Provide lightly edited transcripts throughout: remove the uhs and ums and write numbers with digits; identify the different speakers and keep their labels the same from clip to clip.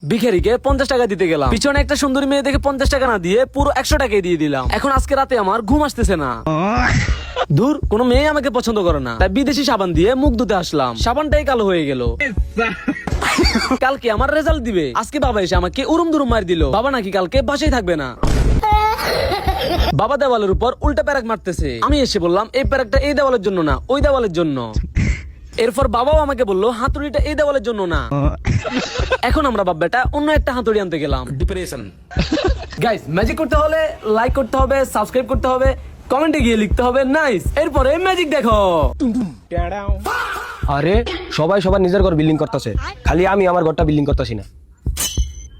Speaker 1: ভিখারিকে 50 টাকা দিতে গেলাম, পিছনে একটা সুন্দরী মেয়ে দেখে 50 টাকা না দিয়ে পুরো 100 টাকাই দিয়ে দিলাম। এখন আজকে রাতে আমার ঘুম আসতেছে না। দূর, কোনো মেয়ে আমাকে পছন্দ করে না, তাই বিদেশি সাবান দিয়ে মুখ ধুতে আসলাম, সাবানটাই কালো হয়ে গেল। কালকে আমার রেজাল্ট দিবে, আজকে বাবা এসে আমাকে উরুম দুরুম মার দিল। বাবা নাকি কালকে বাসায় থাকবে না। বাবা দেওয়ালের উপর উল্টা প্যারাক মারতেছে। আমি এসে বললাম এই প্যারাকটা এই দেওয়ালের জন্য না, ওই দেওয়ালের জন্য। এরপর বাবাও আমাকে বললো হাতুড়িটা এই দেওয়ালের জন্য না। এখন আমরা বাপ বেটা অন্য একটা হাতুড়ি আনতে গেলাম। ডিপ্রেশন। গাইস, ম্যাজিক করতে হলে লাইক করতে হবে, সাবস্ক্রাইব করতে হবে, কমেন্টে গিয়ে লিখতে হবে নাইস, এরপরে ম্যাজিক দেখো।
Speaker 2: আরে সবাই সবার নিজের ঘর বিল্ডিং করতেছে, খালি আমি আমার ঘরটা বিল্ডিং করতেছি না।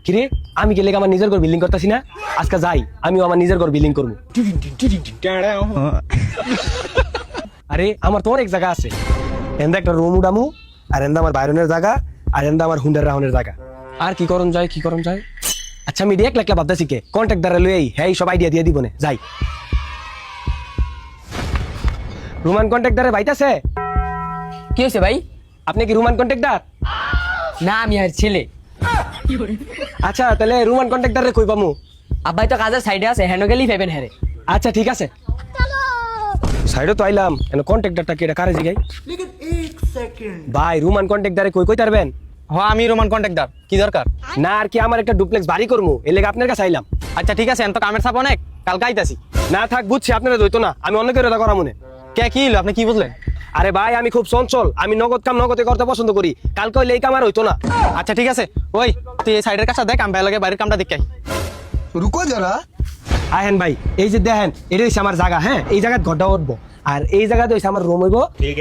Speaker 2: কিরে, আমি গেলে আমার নিজের ঘর বিল্ডিং করতেছি না? আজকে যাই, আমিও আমার নিজের ঘর বিল্ডিং করবো। আরে আমার তো অনেক জায়গা আছে, এন্দা একটা রুম উডামু, আর এন্দা আমার বাইরনের জায়গা, আর এন্দা আমার হুন্ডার রাহনের জায়গা। আর কি করণ যায়, কি করণ যায়? আচ্ছা আমি এক লাখ ভাবতেছি কে কন্ট্যাক্ট দ্বারা লই, হ্যাঁ সব আইডিয়া দিয়ে দিব না। যাই, রোমান কন্ট্রাক্টরে বাইতাছে?
Speaker 3: কি হয়েছে ভাই?
Speaker 2: আপনি কি রোমান কন্ট্রাক্টর?
Speaker 3: না, আমি আর ছেলে।
Speaker 2: আচ্ছা তাহলে রোমান কন্ট্রাক্টরে কই পামু?
Speaker 3: আব্বাই তো কাজের সাইডে আছে, হেন গেলেই পাবেন হেরে।
Speaker 2: আচ্ছা ঠিক আছে, সাইডে তো আইলাম, এনে কন্ট্রাক্টরটা কি এটা কারে জিগাই? ভাই রোমান কন্ট্রাক্টরে কই পারবেন?
Speaker 4: হ্যাঁ আমি রোমান কন্ট্রাক্টর, কি দরকার?
Speaker 2: না আর কি, আমার একটা ডুপ্লেক্স বাড়ি করবো, এর লেগে আপনার কাছে আইলাম।
Speaker 4: আচ্ছা ঠিক আছে, এত কামের চাপ অনেক, কালকে আইতাছি।
Speaker 2: না থাক, বুঝছি আপনারা দইতো না, আমি অন্য কেউ এটা করা মনে।
Speaker 4: কে কি হলো, আপনি কি বুঝলেন?
Speaker 2: আরে ভাই আমি খুব চঞ্চল, আমি নগদ কাম নগদে করতে পছন্দ করি, কালকে হইলে এই কাম আর হইতো না।
Speaker 4: আচ্ছা ঠিক আছে, ওই তুই এই সাইডের কাজটা দেখ, আমি ভাই লাগে বাইরের কামটা দেখে আই।
Speaker 5: रुको जरा।
Speaker 2: আহেন ভাই, এই যে দেখেন এটা হচ্ছে আমার জায়গা, হ্যাঁ এই জায়গায় ঘরটা উঠবো, আর এই জায়গাতে হচ্ছে আমার রুম হইব,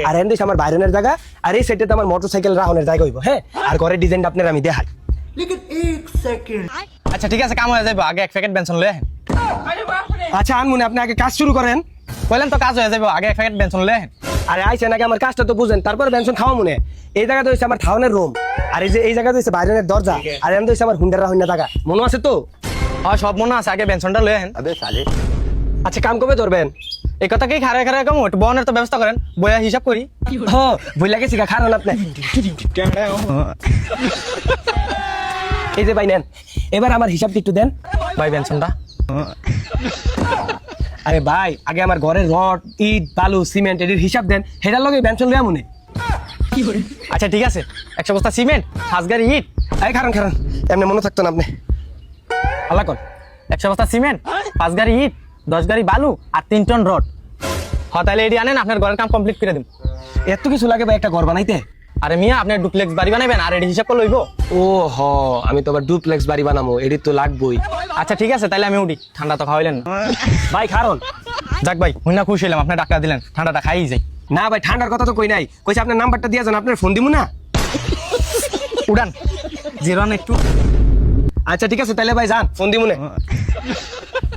Speaker 2: আর এন্ড হচ্ছে আমার বাইরনের জায়গা, আর এই সাইডে আমার মোটরসাইকেল রাহনের জায়গা হইব, হ্যাঁ। আর ঘরের ডিজাইনটা আপনার আমি দেখাই।
Speaker 4: আচ্ছা ঠিক আছে, কাম হয়ে যাবো, আগে এক প্যাকেট বেনসন লয়ে আহেন।
Speaker 2: আচ্ছা আনমনে আপনি আগে কাজ শুরু করেন।
Speaker 4: বললাম তো কাজ হয়ে যাবো, আগে এক প্যাকেট বেনসন লয়ে আহেন।
Speaker 2: আরে আইছেন আগে আমার কাজটা তো বুঝেন, তারপরে পেনশন খাওয়া মনে। এই জায়গাতে হচ্ছে আমার থাউনের রুম, আর এই যে এই জায়গাতে হচ্ছে বাইরের দরজা, আর এন্ড হচ্ছে আমার হুন্ডার রাহনের জায়গা, মনে আছে তো?
Speaker 4: হ্যাঁ সব মনে আছে, আগে বেনসনটা লয়ে আহেন।
Speaker 2: আচ্ছা কাম কবে ধরবেন?
Speaker 4: এই কথা কি খারে খারে কম, একটু বনের তো ব্যবস্থা করেন, বইয়া হিসাব করি।
Speaker 2: হ্যাঁ ভুল লাগেছি, খারাপ আপনি। এই যে ভাই নেন, এবার আমার হিসাবটা একটু দেন
Speaker 4: ভাই বেনসনটা।
Speaker 2: আরে ভাই আগে আমার ঘরের রড ইট বালু সিমেন্ট এর হিসাব দেন, হেটার লগে পেনশন লইয়া মনে।
Speaker 4: আচ্ছা ঠিক আছে, 100 বস্তা সিমেন্ট, 5 গাড়ি ইট।
Speaker 2: এই খারান খারান, এমনি মনে থাকতো না আপনি। আল্লাহ কর
Speaker 4: 100 বস্তা সিমেন্ট, 5 গাড়ি ইট, 10 গাড়ি বালু আর 3 টন রড। হ্যাঁ তাহলে এটি আনেন, আপনার ঘরের কাম কমপ্লিট করে দিন।
Speaker 2: এত কিছু লাগে ভাই একটা ঘর বানাইতে?
Speaker 4: আরে মিয়া, আপনি ডুপ্লেক্স বাড়ি বানাবেন, আর এটি হিসাব করে লইব।
Speaker 2: ও হ, আমি তো আবার ডুপ্লেক্স বাড়ি বানাবো, এটি তো লাগবেই।
Speaker 4: আচ্ছা ঠিক আছে, তাহলে আমি উঠি, ঠান্ডা তো খাওয়াইলেন না।
Speaker 2: ভাই খারণ,
Speaker 4: যাক ভাই, হুইনা খুশি হলাম, আপনি ডাক্তার দিলেন, ঠান্ডাটা খাইই যাই।
Speaker 2: না ভাই ঠান্ডার কথা তো কই নাই, কইছে আপনার নাম্বারটা দিয়ে যান, আপনার ফোন দিমু না।
Speaker 4: উড়ান জিরোন একটু।
Speaker 2: আচ্ছা ঠিক আছে তাহলে ভাই যান, ফোন দিমু না।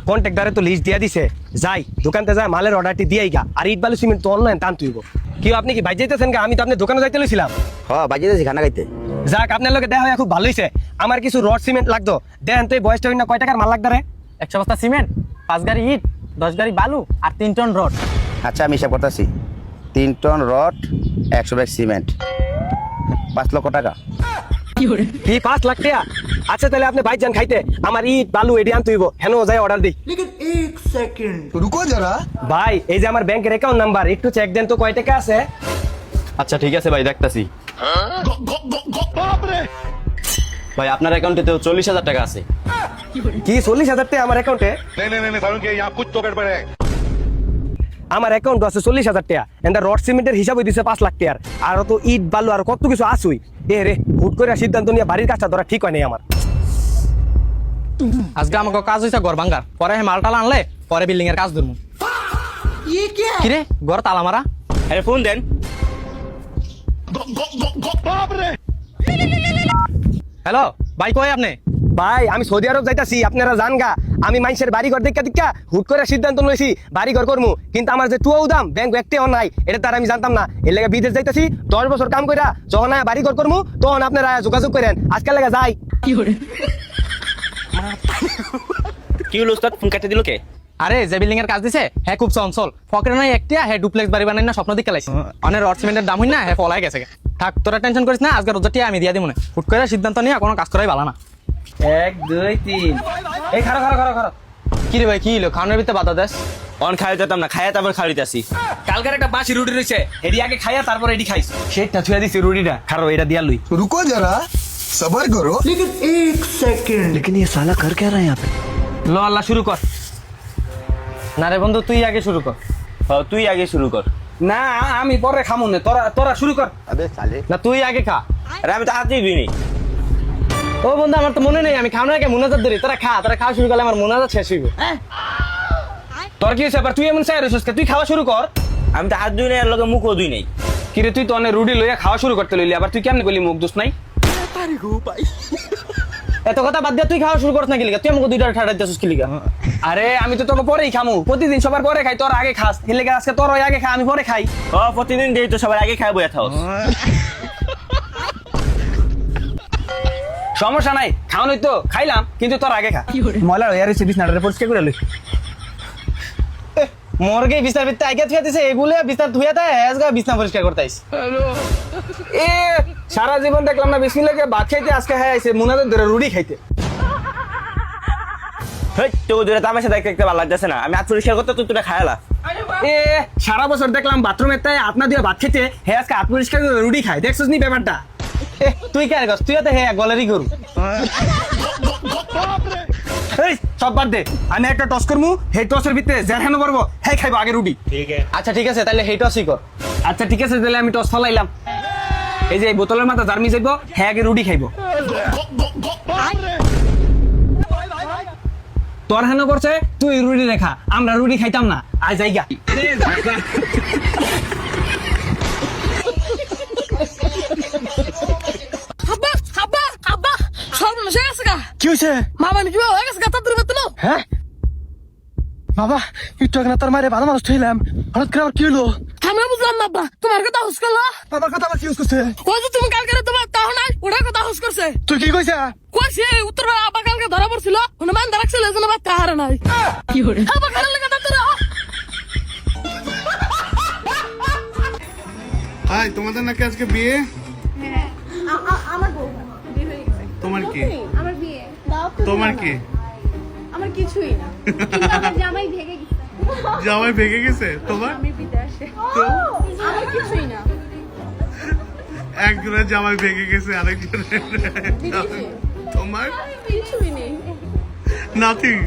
Speaker 2: কন্ট্রাক্টরে তো লিস্ট দিয়া দিছে, যাই দোকানতে যায় মালের অর্ডারটি দিয়েই গা, আর ইট বালু সিমেন্ট তো অনলাইন টান তুইব। কি আপনি কি ভাই যাইতেছেন গা? আমি তো আপনার দোকানে যাইতে লইছিলাম।
Speaker 5: हाँ बाजी दे खाना खाइते।
Speaker 2: যাক আপনার লোকে দেখা হয় খুব ভালো হয়েছে, আমার কিছু রড সিমেন্ট লাগতো, দেন তো এই বয়সটা হই না কয় টাকার মাল লাগতো রে?
Speaker 4: 100 বস্তা সিমেন্ট, 5 গাড়ি ইট, 10 গাড়ি বালু আর 3 টন রড।
Speaker 5: अच्छा আমি হিসাব করতেছি, 3 টন রড, 100 ব্যাগ সিমেন্ট, 5 লক্ষ টাকা।
Speaker 2: কি 5 লাখ টাকা? আচ্ছা তাহলে আপনি ভাই যান খাইতে, আমার ইট বালু এডি আনতে হইব, হেন যাই অর্ডার দিই।
Speaker 5: रुको जरा।
Speaker 2: ভাই এই যে আমার ব্যাংকের অ্যাকাউন্ট নাম্বার, একটু চেক দেন তো কয় টাকা আছে।
Speaker 6: আচ্ছা ঠিক আছে ভাই, দেখতাছি। ভাই আপনার অ্যাকাউন্টে তো 40,000 টাকা আছে।
Speaker 2: কি 40,000 টাকা আমার অ্যাকাউন্টে?
Speaker 7: नहीं सारुण के यहाँ कुछ तो गड़बड़ है।
Speaker 2: আমার অ্যাকাউন্ট আছে 40,000 টাকা, এন্ড রড সিমেন্টের হিসাব হইছে 5 লাখ টাকার, আর তো ইট বালু আর কত কিছু আসুই। এ রে হুট করে সিদ্ধান্ত নিয়ে বাড়ির কাজটা ধরা ঠিক হয় নাই আমার।
Speaker 4: আজকে আমাকে কাজ হয়েছে ঘর ভাঙ্গার, পরে মালটাল আনলে পরে বিল্ডিং এর কাজ ধরবো। কিরে ঘর তালা মারা?
Speaker 6: আরে ফোন দেন।
Speaker 4: হ্যালো ভাই, কই আপনি?
Speaker 2: ভাই আমি সৌদি আরব যাইতাছি, আপনারা জান গা, আমি মানুষের বাড়ি ঘর দেখা হুট করে সিদ্ধান্ত লইছি বাড়ি ঘর করবো, কিন্তু আমার যে টুয়াও দাম ব্যাংক একটাও নাই, এটা তার আমি জানতাম না। এর লেগে বিদেশ যাইতাছি, 10 বছর কাম কইরা যখন বাড়ি ঘর করবো তখন আপনারা যোগাযোগ করেন, আজকাল লেগে যাই।
Speaker 6: কি হলো উস্তাদ, ফোন কাটতে দিল কে?
Speaker 4: আরে যে বিল্ডিং এর কাজ দিছে হ্যাঁ খুব চঞ্চল, ফকের নাই একটা, হ্যাঁ ডুপ্লেক্স বাড়ি বানাই না স্বপ্ন দিকে লাইছে, অনেক রড সিমেন্টের দাম হই না, হ্যাঁ পলাই গেছে। থাক তোরা টেনশন করিস না, আজকে রোজাটিয়া আমি দিয়া দিব না, হুট করে সিদ্ধান্ত নিয়ে কোনো কাজ করাই ভালো না।
Speaker 2: 1 2 3 এই খাড়া খাড়া খাড়া খাড়া
Speaker 4: কি রে ভাই কি হলো খাওয়ানোর ভিতরে বাধা দেশ
Speaker 6: অন খাই যেতাম না খাইয়া তারপর খাওয়াইতে আসি।
Speaker 2: কালকের একটা বাসি রুটি রয়েছে এডি আগে খাইয়া তারপর এডি খাইছ সেটা ছুঁয়া দিছি রুটিটা খারো এটা দিয়া লই
Speaker 8: रुको जरा सबर करो लेकिन एक सेकंड लेकिन ये साला कर क्या रहा है यहाँ पे
Speaker 2: ল আল্লাহ শুরু কর
Speaker 4: না রে বন্ধু তুই আগে শুরু কর।
Speaker 6: তুই আগে শুরু কর।
Speaker 2: না আমি পরে খামু না তোরা তোরা শুরু কর
Speaker 5: আবে সালে
Speaker 4: না তুই আগে খা।
Speaker 6: আরে আমি তো হাতেই দিইনি।
Speaker 4: ও বন্ধু আমার তো মনে নেই আমি খাওয়ানোর আগে মুনাজাত ধরি তোরা খাওয়া শুরু করলে আমার মুনাজাত শেষ হইব।
Speaker 2: তোর কি হইছে আবার তুই এমন চাই রইছস তুই খাওয়া শুরু কর
Speaker 6: আমি তো হাত দুই নাই আর লগে মুখও দুই নাই।
Speaker 2: কিরে তুই তো অনেক রুটি লইয়া খাওয়া শুরু করতে লইলি আবার তুই কেমনে কইলি মুখ দোষ নাই
Speaker 4: এত কথা বাদ দিয়ে তুই খাওয়া শুরু করছ না কি লিগা তুই আমাকে দুইটা ঠাড়া দিতেছিস কি লিগা
Speaker 2: আরে আমি তো তোকে পরেই খামু প্রতিদিন সবার পরে খাই তোর আগে খাস এর লেগে আজকে তোর আগে খা আমি পরে খাই
Speaker 6: প্রতিদিন দেই তো সবার আগে খাই বইয়া থাও।
Speaker 2: সমস্যা নাই খাওয়ানোই তো খাইলাম কিন্তু তোর আগে খা ময়লা হইয়া রয়েছে বিছনাটা পরিষ্কার করে লই
Speaker 4: মর্গে বিছার ভিতরে আগে থুয়া দিছে এগুলো বিছার ধুয়া দেয় আজকে বিছনা পরিষ্কার করতে আইস
Speaker 2: এ সারা জীবন দেখলাম না বিসমিল্লাহকে ভাত খাইতে আজকে হ্যাঁ আইছে মুনাদের ধরে রুটি খাইতে
Speaker 6: হেই তো দূরে তামাশা দেখতে দেখতে ভালো লাগতেছে না আমি হাত পরিষ্কার করতে তুই তোরা খায়ালা।
Speaker 2: এ সারা বছর দেখলাম বাথরুমের তাই আপনা দিয়ে ভাত খেতে হ্যাঁ আজকে হাত পরিষ্কার করে রুটি খায় দেখছিস নি ব্যাপারটা
Speaker 4: তুই কে করছ তুই তো হে গলারি গরু
Speaker 2: এই সব বাদ দে আমি একটা টস করমু সেই টসের ভিতরে জেরহানো করবো হ্যাঁ খাইবো আগে রুটি
Speaker 4: আচ্ছা ঠিক আছে তাহলে হেইটা শিখর
Speaker 2: আচ্ছা ঠিক আছে তাহলে আমি টস ফলাইলাম এই যে এই বোতলের মাথা জার্মি যাইবো হ্যাঁ আগে রুটি খাইবো তোর হেন করছে তুই রুটি রেখা আমরা রুটি খাইতাম না আজ জায়গা
Speaker 9: আব্বা আব্বা আব্বা সব নষ্ট হয়ে গেছে গা
Speaker 8: কি হয়েছে
Speaker 9: মামা নিকি হয়ে গেছে গা তাদের বেতন
Speaker 8: হ্যাঁ বাবা একটু আগে না তোর মারে ভালো মানুষ ঠইলাম হঠাৎ করে আবার কি হলো
Speaker 9: আমি বুঝলাম না আব্বা তোমার কথা হুস করলো
Speaker 8: বাবার কথা আবার কি ইউজ করছে
Speaker 9: ওই যে তুমি কালকে তোমার তাও নাই ওটার কথা হুস করছে
Speaker 8: তুই কি কইছা
Speaker 9: কইছে উত্তর বেলা আব্বা কালকে ধরা পড়ছিল হনুমান রাখছিল এজন্য বাচ্চা হারে নাই কি করে আব্বা খারাপ লাগে তাদের
Speaker 7: হাই তোমাদের নাকি আজকে বিয়ে
Speaker 10: আমার বউ বিয়ে হয়ে গেছে
Speaker 7: তোমার কি
Speaker 10: আমার বিয়ে দাও তো
Speaker 7: তোমার কি
Speaker 10: আমার কিছুই না কিন্তু আমার জামাই ভেগে গেছে
Speaker 7: জামাই ভেঙে গেছে তোমার
Speaker 10: আমি বিদেশে আমার কিছুই না
Speaker 7: একজনের জামাই ভেঙে গেছে আরেকজনের তোমার
Speaker 10: কিছুই নেই
Speaker 7: নাথিং